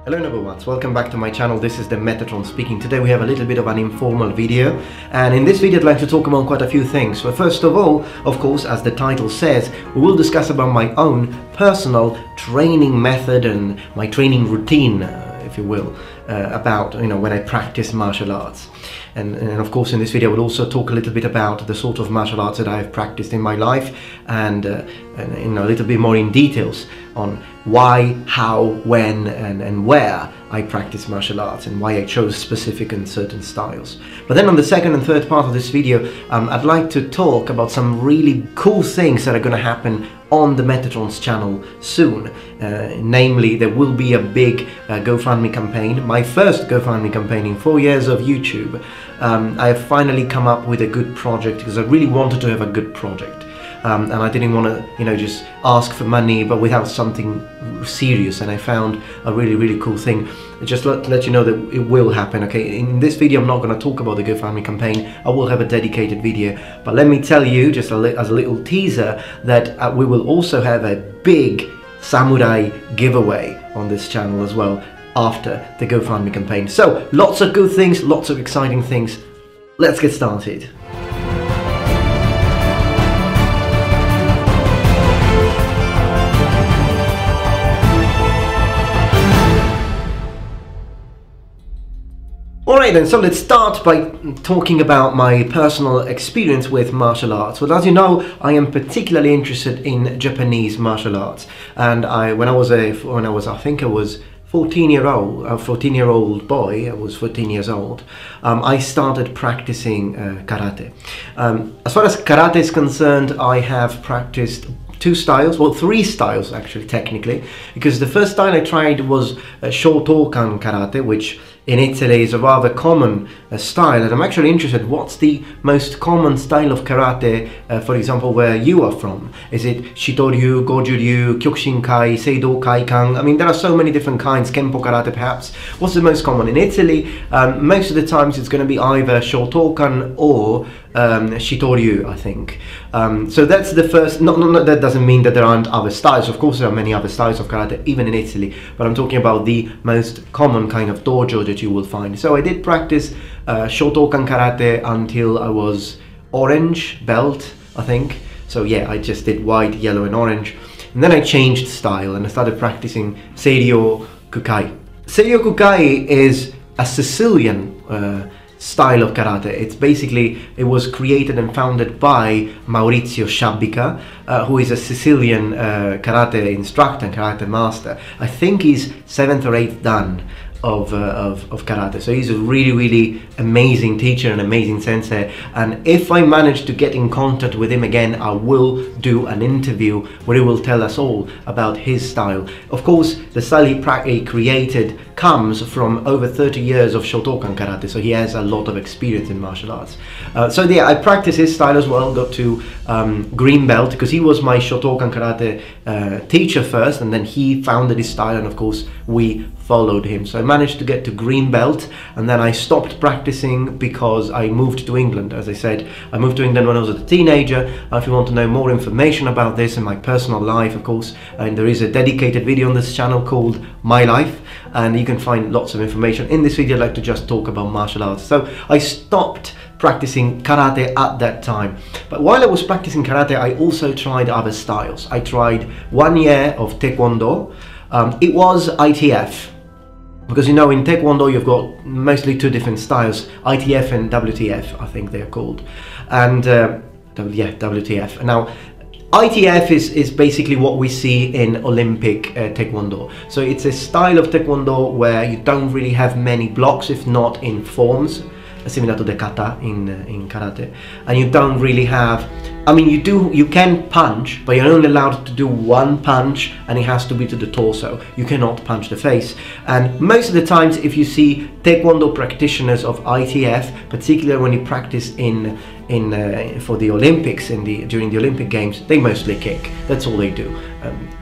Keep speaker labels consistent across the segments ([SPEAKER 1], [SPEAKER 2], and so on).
[SPEAKER 1] Hello number ones, welcome back to my channel. This is the Metatron speaking. Today we have a little bit of an informal video, and in this video I'd like to talk about quite a few things. Well, first of all, of course, as the title says, we will discuss about my own personal training method and my training routine, if you will, about when I practice martial arts. And of course in this video I would also talk a little bit about the sort of martial arts that I have practiced in my life, and a little bit more in details on why, how, when and where I practice martial arts and why I chose specific and certain styles. But then on the second and third part of this video, I'd like to talk about some really cool things that are going to happen on the Metatron's channel soon. Namely, there will be a big GoFundMe campaign, my first GoFundMe campaign in 4 years of YouTube. I have finally come up with a good project because I really wanted to have a good project. And I didn't want to, just ask for money, but without something serious. And I found a really cool thing. Just to let you know that it will happen. Okay, in this video I'm not going to talk about the GoFundMe campaign. I will have a dedicated video. But let me tell you, just as a little teaser, that we will also have a big samurai giveaway on this channel as well after the GoFundMe campaign. So lots of good things, lots of exciting things. Let's get started. Alright then, so let's start by talking about my personal experience with martial arts. Well, as you know, I am particularly interested in Japanese martial arts, and when I was I think I was 14-year-old boy, I was 14 years old, I started practicing karate. As far as karate is concerned, I have practiced two styles, well, three styles actually, technically, because the first style I tried was Shotokan karate, which in Italy is a rather common style, and I'm actually interested, what's the most common style of karate, for example, where you are from? Is it Shitoryu, Goju-ryu, Kyokushinkai, Seido Kaikan? I mean, there are so many different kinds, Kenpo karate perhaps. What's the most common? In Italy, most of the times it's going to be either Shotokan or Shitoryu, I think. So that's the first, that doesn't mean that there aren't other styles. Of course there are many other styles of karate, even in Italy, but I'm talking about the most common kind of dojo that you will find. So I did practice Shotokan karate until I was orange belt, I think. So yeah, I just did white, yellow and orange. And then I changed style and I started practicing Seiryo Kukai. Seiryo Kukai is a Sicilian style of karate. It was created and founded by Maurizio Sciabbica, who is a Sicilian karate instructor and karate master. I think he's 7th or 8th dan of karate, so he's a really amazing teacher and amazing sensei, and if I manage to get in contact with him again, I will do an interview where he will tell us all about his style. Of course, the style he created comes from over 30 years of Shotokan karate, so he has a lot of experience in martial arts. So yeah, I practiced his style as well, got to green belt, because he was my Shotokan karate teacher first, and then he founded his style, and of course we followed him. So I managed to get to green belt, and then I stopped practicing because I moved to England. As I said, I moved to England when I was a teenager. If you want to know more information about this and my personal life, of course, and there is a dedicated video on this channel called My Life, and you can find lots of information. In this video I'd like to just talk about martial arts. So I stopped practicing karate at that time, but while I was practicing karate I also tried other styles. I tried 1 year of taekwondo. It was ITF, because in taekwondo you've got mostly two different styles, ITF and WTF, I think they're called, and yeah, WTF. Now ITF is basically what we see in Olympic taekwondo. So it's a style of taekwondo where you don't really have many blocks, if not in forms, similar to the kata in karate, and you don't really have, I mean, you can punch, but you're only allowed to do one punch, and it has to be to the torso. You cannot punch the face. And most of the times if you see taekwondo practitioners of ITF, particularly when you practice for the Olympics, during the Olympic Games, they mostly kick. That's all they do,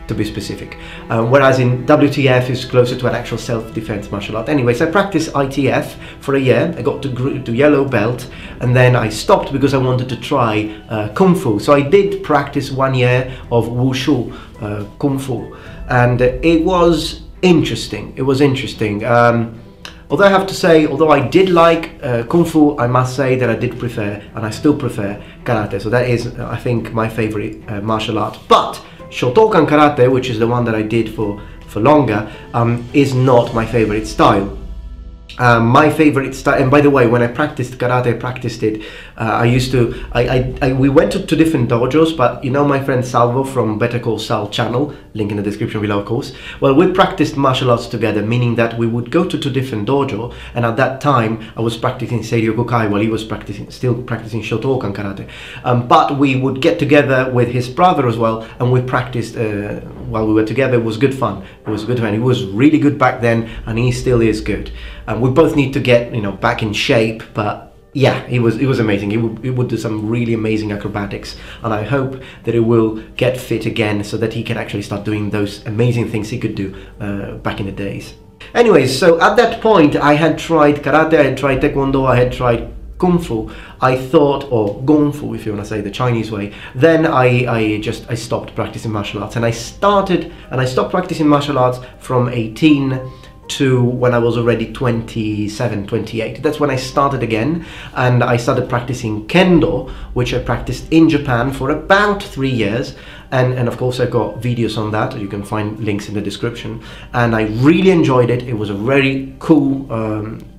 [SPEAKER 1] to be specific. Whereas in WTF is closer to an actual self-defense martial art. Anyways, I practiced ITF for a year. I got to yellow belt, and then I stopped because I wanted to try Kung Fu. So I did practice 1 year of Wushu Kung Fu, and it was interesting. It was interesting. Although I have to say, although I did like Kung Fu, I must say that I did prefer, and I still prefer, Karate. So that is, I think, my favorite martial art. But Shotokan Karate, which is the one that I did for longer, is not my favorite style. My favorite style, and by the way, when I practiced karate, I practiced it. We went to different dojos, but you know my friend Salvo from Better Call Saul channel, link in the description below, of course. Well, we practiced martial arts together, meaning that we would go to two different dojo, and at that time I was practicing Seiryoku Kai while he was still practicing Shotokan Karate. But we would get together with his brother as well, and we practiced while we were together. It was good fun. It was good fun. He was really good back then, and he still is good. We both need to get, you know, back in shape, but yeah, it was amazing. He would do some really amazing acrobatics, and I hope that he will get fit again so that he can actually start doing those amazing things he could do back in the days. Anyways, so at that point I had tried karate, I had tried taekwondo, I had tried Kung Fu. I thought, or Gong Fu if you want to say the Chinese way. Then I stopped practicing martial arts, and I stopped practicing martial arts from 18 to when I was already 27, 28. That's when I started again, and I started practicing Kendo, which I practiced in Japan for about 3 years, and of course I've got videos on that. You can find links in the description, and I really enjoyed it. It was a very cool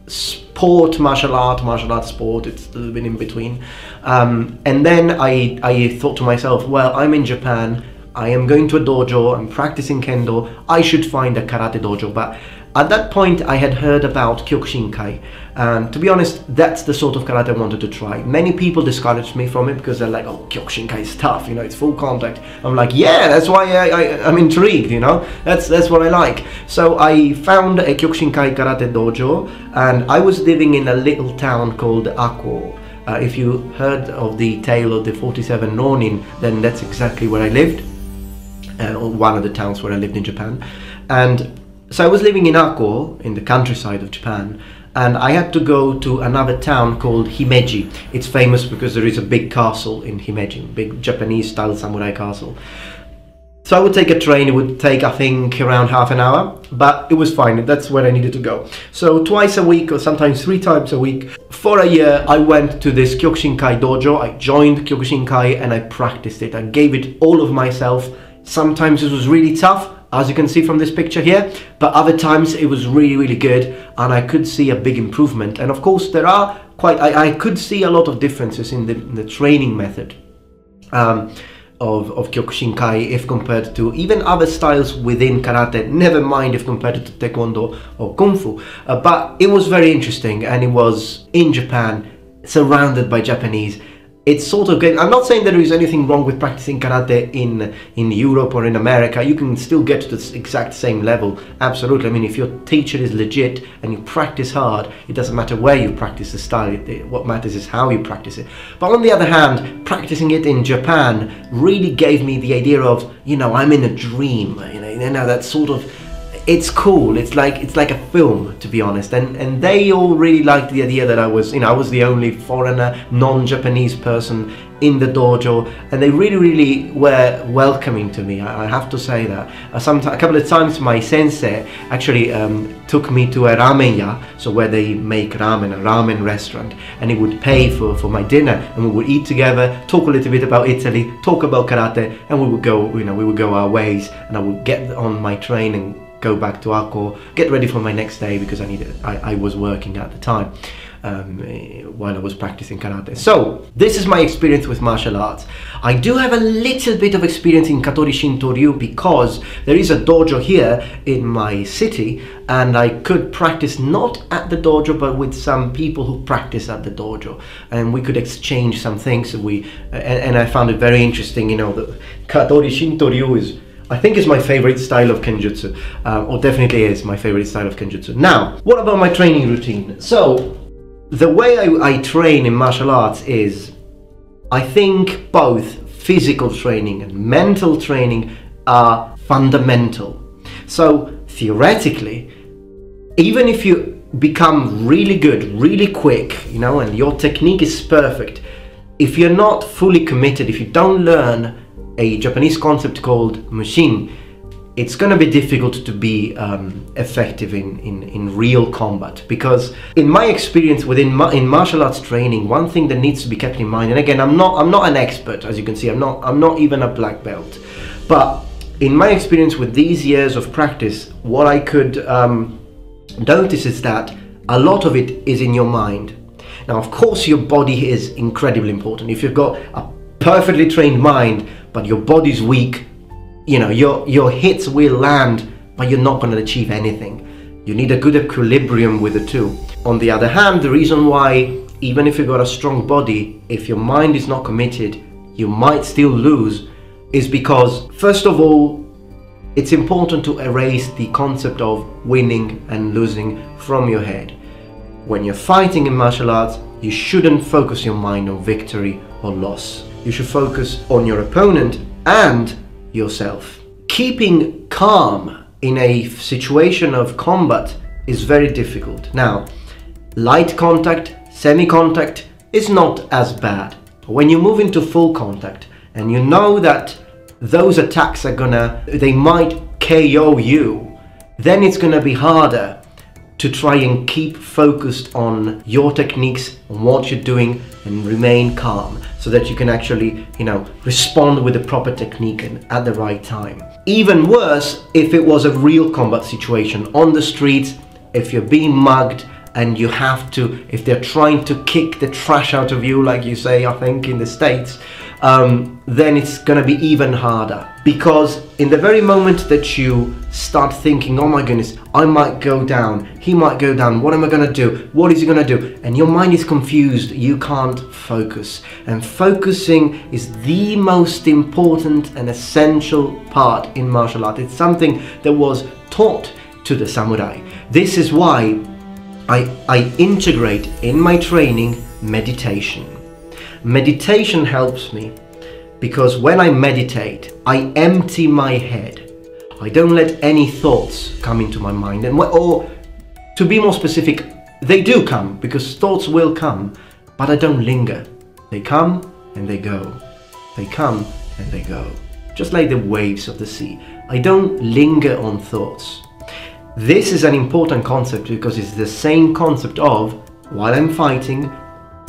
[SPEAKER 1] sport, martial art sport. It's a little bit in between, and then I thought to myself, well, I'm in Japan, I am going to a dojo, I'm practicing Kendo, I should find a karate dojo. But at that point I had heard about Kyokushinkai, and to be honest, that's the sort of karate I wanted to try. Many people discouraged me from it because they're like, oh, Kyokushinkai is tough, you know, it's full contact. I'm like, yeah, that's why I'm intrigued, you know, that's what I like. So I found a Kyokushinkai karate dojo, and I was living in a little town called Ako. If you heard of the tale of the 47 Ronin, then that's exactly where I lived, or one of the towns where I lived in Japan. And so I was living in Ako, in the countryside of Japan, and I had to go to another town called Himeji. It's famous because there is a big castle in Himeji, big Japanese-style samurai castle. So I would take a train. It would take, I think, around half an hour, but it was fine. That's where I needed to go. So twice a week, or sometimes 3 times a week, for a year, I went to this Kyokushinkai dojo. I joined Kyokushinkai and I practiced it. I gave it all of myself. Sometimes it was really tough, as you can see from this picture here, but other times it was really, really good, and I could see a big improvement. And of course there are I could see a lot of differences in the training method of Kyokushinkai if compared to even other styles within karate, never mind if compared to taekwondo or kung fu. But it was very interesting, and it was in Japan, surrounded by Japanese. It's sort of good. I'm not saying that there is anything wrong with practicing karate in Europe or in America. You can still get to the exact same level. Absolutely. I mean, if your teacher is legit and you practice hard, it doesn't matter where you practice the style. What matters is how you practice it. But on the other hand, practicing it in Japan really gave me the idea of, you know, I'm in a dream. You know, that sort of. It's cool. It's like a film, to be honest. And they all really liked the idea that I was the only foreigner, non-Japanese person in the dojo, and they really, really were welcoming to me. I have to say that. A couple of times my sensei actually took me to a ramen-ya, so where they make ramen, a ramen restaurant, and he would pay for my dinner, and we would eat together, talk a little bit about Italy, talk about karate, and we would go our ways, and I would get on my train and go back to Ako, get ready for my next day, because I was working at the time while I was practicing karate. So this is my experience with martial arts. I do have a little bit of experience in Katori Shinto-ryu because there is a dojo here in my city, and I could practice not at the dojo but with some people who practice at the dojo, and we could exchange some things. And I found it very interesting. You know, the Katori Shinto-ryu I think is my favorite style of kenjutsu, or definitely is my favorite style of kenjutsu. Now, what about my training routine? So, the way I train in martial arts is, I think both physical training and mental training are fundamental. So, theoretically, even if you become really good, really quick, you know, and your technique is perfect, if you're not fully committed, if you don't learn a Japanese concept called mushin, it's going to be difficult to be effective in real combat, because in my experience in martial arts training, one thing that needs to be kept in mind, and again, I'm not an expert, as you can see, I'm not even a black belt, but in my experience with these years of practice, what I could notice is that a lot of it is in your mind. Now, of course, your body is incredibly important. If you've got a perfectly trained mind, but your body's weak, you know, your hits will land, but you're not going to achieve anything. You need a good equilibrium with the two. On the other hand, the reason why, even if you've got a strong body, if your mind is not committed, you might still lose, is because, first of all, it's important to erase the concept of winning and losing from your head. When you're fighting in martial arts, you shouldn't focus your mind on victory or loss. You should focus on your opponent and yourself. Keeping calm in a situation of combat is very difficult. Now, light contact, semi-contact is not as bad. But when you move into full contact and you know that those attacks they might KO you, then it's gonna be harder to try and keep focused on your techniques, on what you're doing, and remain calm so that you can actually, you know, respond with the proper technique and at the right time. Even worse, if it was a real combat situation on the streets, if you're being mugged and you have to, if they're trying to kick the trash out of you, like you say, I think in the States, then it's gonna be even harder, because in the very moment that you start thinking, oh my goodness, I might go down, he might go down, what am I gonna do, what is he gonna do, and your mind is confused, you can't focus. And focusing is the most important and essential part in martial art. It's something that was taught to the samurai. This is why I integrate in my training meditation. Meditation helps me because when I meditate, I empty my head. I don't let any thoughts come into my mind, or to be more specific, they do come, because thoughts will come, but I don't linger. They come and they go. They come and they go. Just like the waves of the sea. I don't linger on thoughts. This is an important concept because it's the same concept of, while I'm fighting,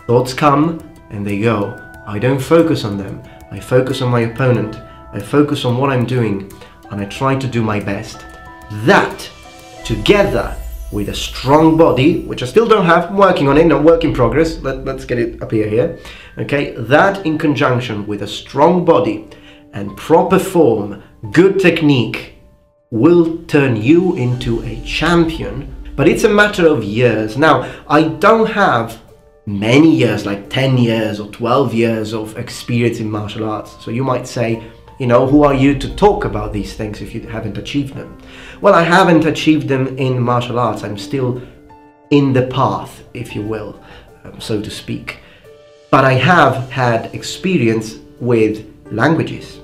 [SPEAKER 1] thoughts come and they go. I don't focus on them. I focus on my opponent. I focus on what I'm doing, and I try to do my best. That, together with a strong body, which I still don't have, I'm working on it, no, work in progress, let's get it up here, okay? That in conjunction with a strong body and proper form, good technique, will turn you into a champion, but it's a matter of years. Now, I don't have many years, like 10 years or 12 years of experience in martial arts. So you might say, you know, who are you to talk about these things if you haven't achieved them? Well, I haven't achieved them in martial arts. I'm still in the path, if you will, so to speak. But I have had experience with languages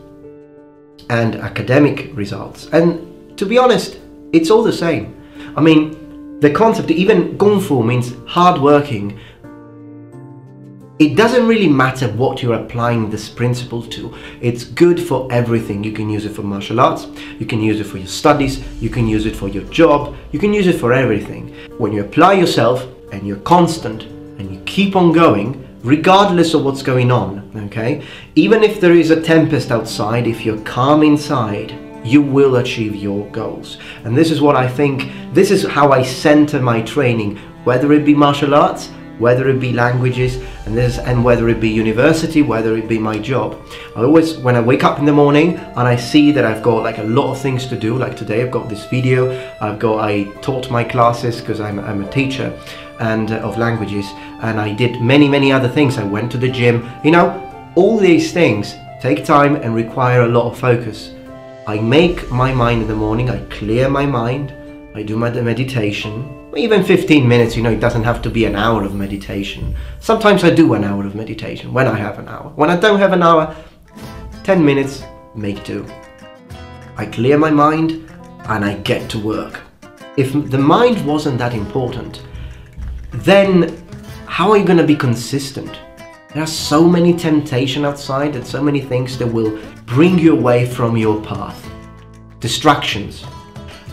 [SPEAKER 1] and academic results. And to be honest, it's all the same. I mean, the concept, even Kung Fu means hardworking. It doesn't really matter what you're applying this principle to. It's good for everything. You can use it for martial arts, you can use it for your studies, you can use it for your job, you can use it for everything. When you apply yourself and you're constant and you keep on going, regardless of what's going on, okay? Even if there is a tempest outside, if you're calm inside, you will achieve your goals. And this is what I think, this is how I center my training, whether it be martial arts, whether it be languages, and whether it be university, whether it be my job. I always, when I wake up in the morning and I see that I've got like a lot of things to do, like today I've got this video, I taught my classes because I'm a teacher and of languages, and I did many other things. I went to the gym, you know, all these things take time and require a lot of focus. I make my mind in the morning, I clear my mind, I do my meditation. Even 15 minutes, you know, it doesn't have to be an hour of meditation. Sometimes I do an hour of meditation when I have an hour. When I don't have an hour, 10 minutes, make do. I clear my mind and I get to work. If the mind wasn't that important, then how are you going to be consistent? There are so many temptations outside and so many things that will bring you away from your path. distractions.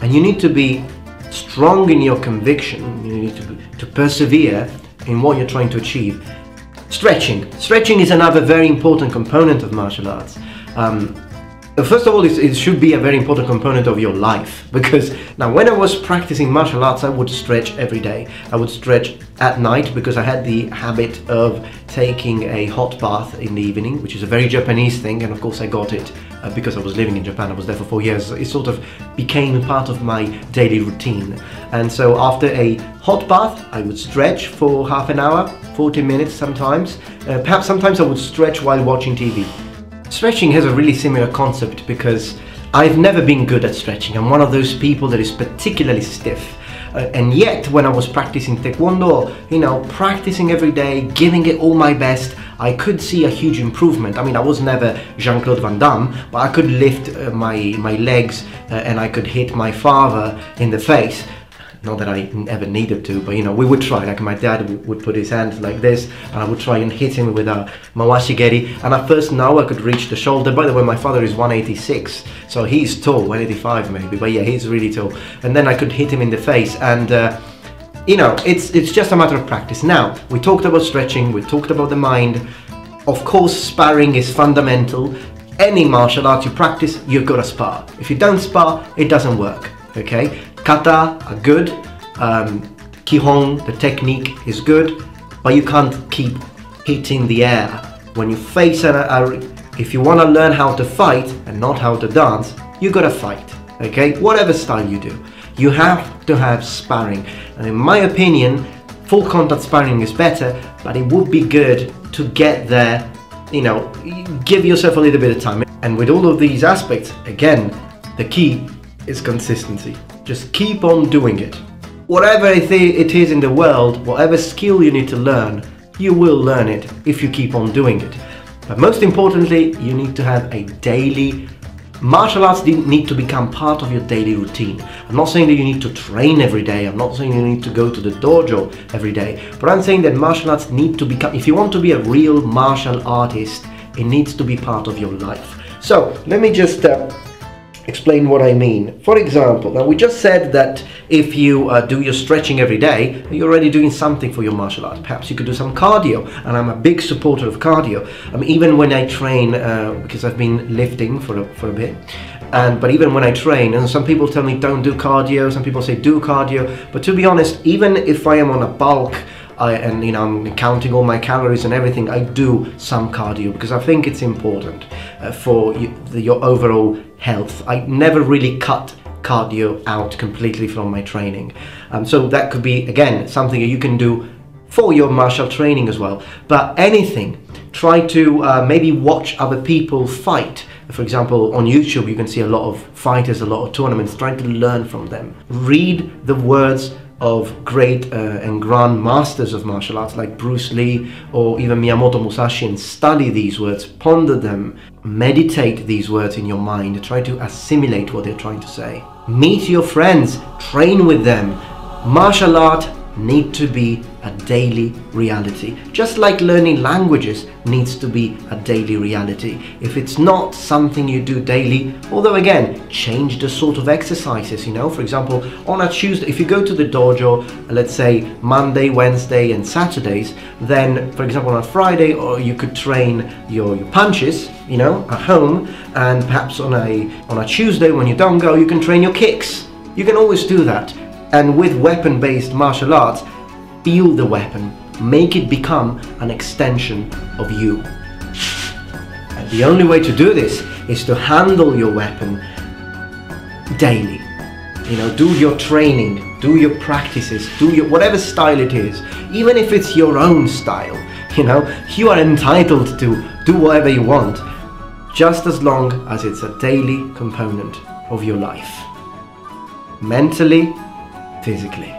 [SPEAKER 1] And you need to be strong in your conviction. You need to persevere in what you're trying to achieve. Stretching is another very important component of martial arts. First of all, it should be a very important component of your life, because now when I was practicing martial arts, I would stretch every day. I would stretch at night because I had the habit of taking a hot bath in the evening, which is a very Japanese thing, and of course I got it because I was living in Japan. I was there for 4 years. It sort of became part of my daily routine. And so after a hot bath, I would stretch for half an hour, 40 minutes sometimes. Perhaps sometimes I would stretch while watching TV. Stretching has a really similar concept because I've never been good at stretching. I'm one of those people that is particularly stiff. And yet, when I was practicing Taekwondo, you know, practicing every day, giving it all my best, I could see a huge improvement. I mean, I was never Jean-Claude Van Damme, but I could lift my legs and I could hit my father in the face. Not that I ever needed to, but you know, we would try. Like my dad would put his hand like this, and I would try and hit him with a mawashigeri. And at first, now I could reach the shoulder. By the way, my father is 186, so he's tall, 185 maybe. But yeah, he's really tall. And then I could hit him in the face, and you know, it's just a matter of practice. Now we talked about stretching, we talked about the mind. Of course, sparring is fundamental. Any martial art you practice, you've got to spar. If you don't spar, it doesn't work. Okay, kata are good, kihon, the technique is good, but you can't keep hitting the air. When you face if you want to learn how to fight and not how to dance, you gotta fight. Okay, whatever style you do, you have to have sparring. And in my opinion, full contact sparring is better, but it would be good to get there. You know, give yourself a little bit of time. And with all of these aspects, again, the key is consistency. Just keep on doing it. Whatever it is in the world, whatever skill you need to learn, you will learn it if you keep on doing it. But most importantly, you need to have a daily martial arts need to become part of your daily routine. I'm not saying that you need to train every day. I'm not saying you need to go to the dojo every day. But I'm saying that martial arts need to become, if you want to be a real martial artist, it needs to be part of your life. So let me just explain what I mean. For example, now we just said that if you do your stretching every day, you're already doing something for your martial art. Perhaps you could do some cardio, and I'm a big supporter of cardio. Even when I train, because I've been lifting for a bit, but even when I train, and some people tell me don't do cardio, some people say do cardio, but to be honest, even if I am on a bulk, and you know, I'm counting all my calories and everything, I do some cardio because I think it's important for your overall health. I never really cut cardio out completely from my training. So that could be, again, something that you can do for your martial training as well. But anything, try to maybe watch other people fight. For example, on YouTube you can see a lot of fighters, a lot of tournaments, trying to learn from them. Read the words of great and grand masters of martial arts like Bruce Lee or even Miyamoto Musashi, and study these words, ponder them, meditate these words in your mind, try to assimilate what they're trying to say. Meet your friends, train with them. Martial art need to be a daily reality. Just like learning languages needs to be a daily reality. If it's not something you do daily, although again, change the sort of exercises, you know. For example, on a Tuesday, if you go to the dojo, let's say Monday, Wednesday and Saturdays, then for example on a Friday, or you could train your punches, you know, at home, and perhaps on a Tuesday when you don't go, you can train your kicks. You can always do that. And with weapon-based martial arts, feel the weapon, make it become an extension of you. And the only way to do this is to handle your weapon daily. You know, do your training, do your practices, do your whatever style it is, even if it's your own style. You know, you are entitled to do whatever you want, just as long as it's a daily component of your life. Mentally, physically.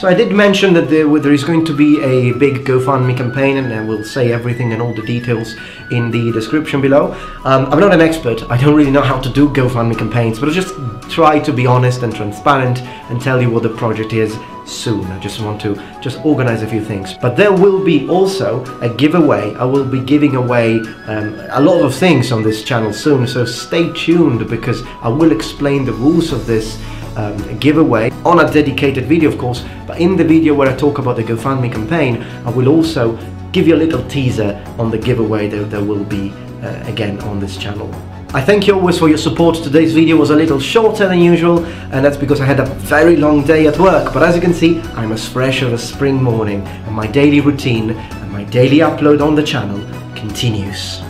[SPEAKER 1] So I did mention that there is going to be a big GoFundMe campaign, and I will say everything and all the details in the description below. I'm not an expert, I don't really know how to do GoFundMe campaigns, but I'll just try to be honest and transparent and tell you what the project is soon. I just want to organize a few things. But there will be also a giveaway. I will be giving away a lot of things on this channel soon, so stay tuned, because I will explain the rules of this giveaway on a dedicated video, of course, but in the video where I talk about the GoFundMe campaign, I will also give you a little teaser on the giveaway that there will be again on this channel. I thank you always for your support. Today's video was a little shorter than usual, and that's because I had a very long day at work, but as you can see, I'm as fresh as a spring morning, and my daily routine and my daily upload on the channel continues.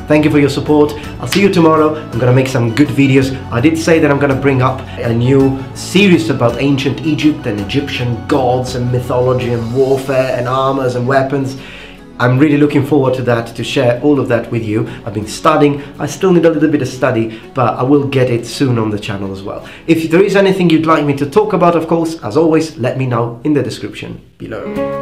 [SPEAKER 1] Thank you for your support. I'll see you tomorrow. I'm gonna make some good videos. I did say that I'm gonna bring up a new series about ancient Egypt and Egyptian gods and mythology and warfare and armors and weapons. I'm really looking forward to that, to share all of that with you. I've been studying. I still need a little bit of study, but I will get it soon on the channel as well. If there is anything you'd like me to talk about, of course, as always, let me know in the description below.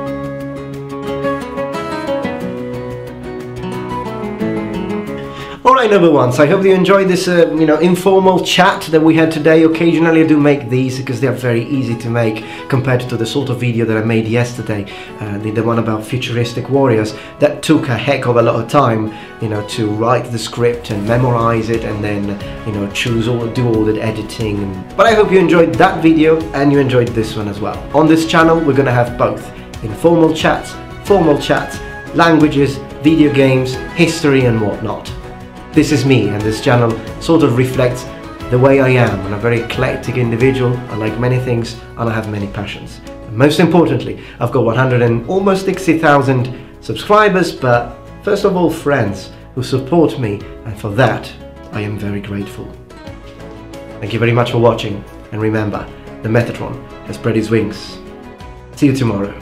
[SPEAKER 1] Alright, number ones, I hope you enjoyed this informal chat that we had today. Occasionally I do make these because they are very easy to make compared to the sort of video that I made yesterday, the one about futuristic warriors. That took a heck of a lot of time, to write the script and memorize it, and then do all the editing. But I hope you enjoyed that video and you enjoyed this one as well. On this channel we're gonna have both informal chats, formal chats, languages, video games, history and whatnot. This is me, and this channel sort of reflects the way I am. I'm a very eclectic individual. I like many things and I have many passions. And most importantly, I've got almost 60,000 subscribers, but first of all friends who support me, and for that I am very grateful. Thank you very much for watching, and remember, the Metatron has spread his wings. See you tomorrow.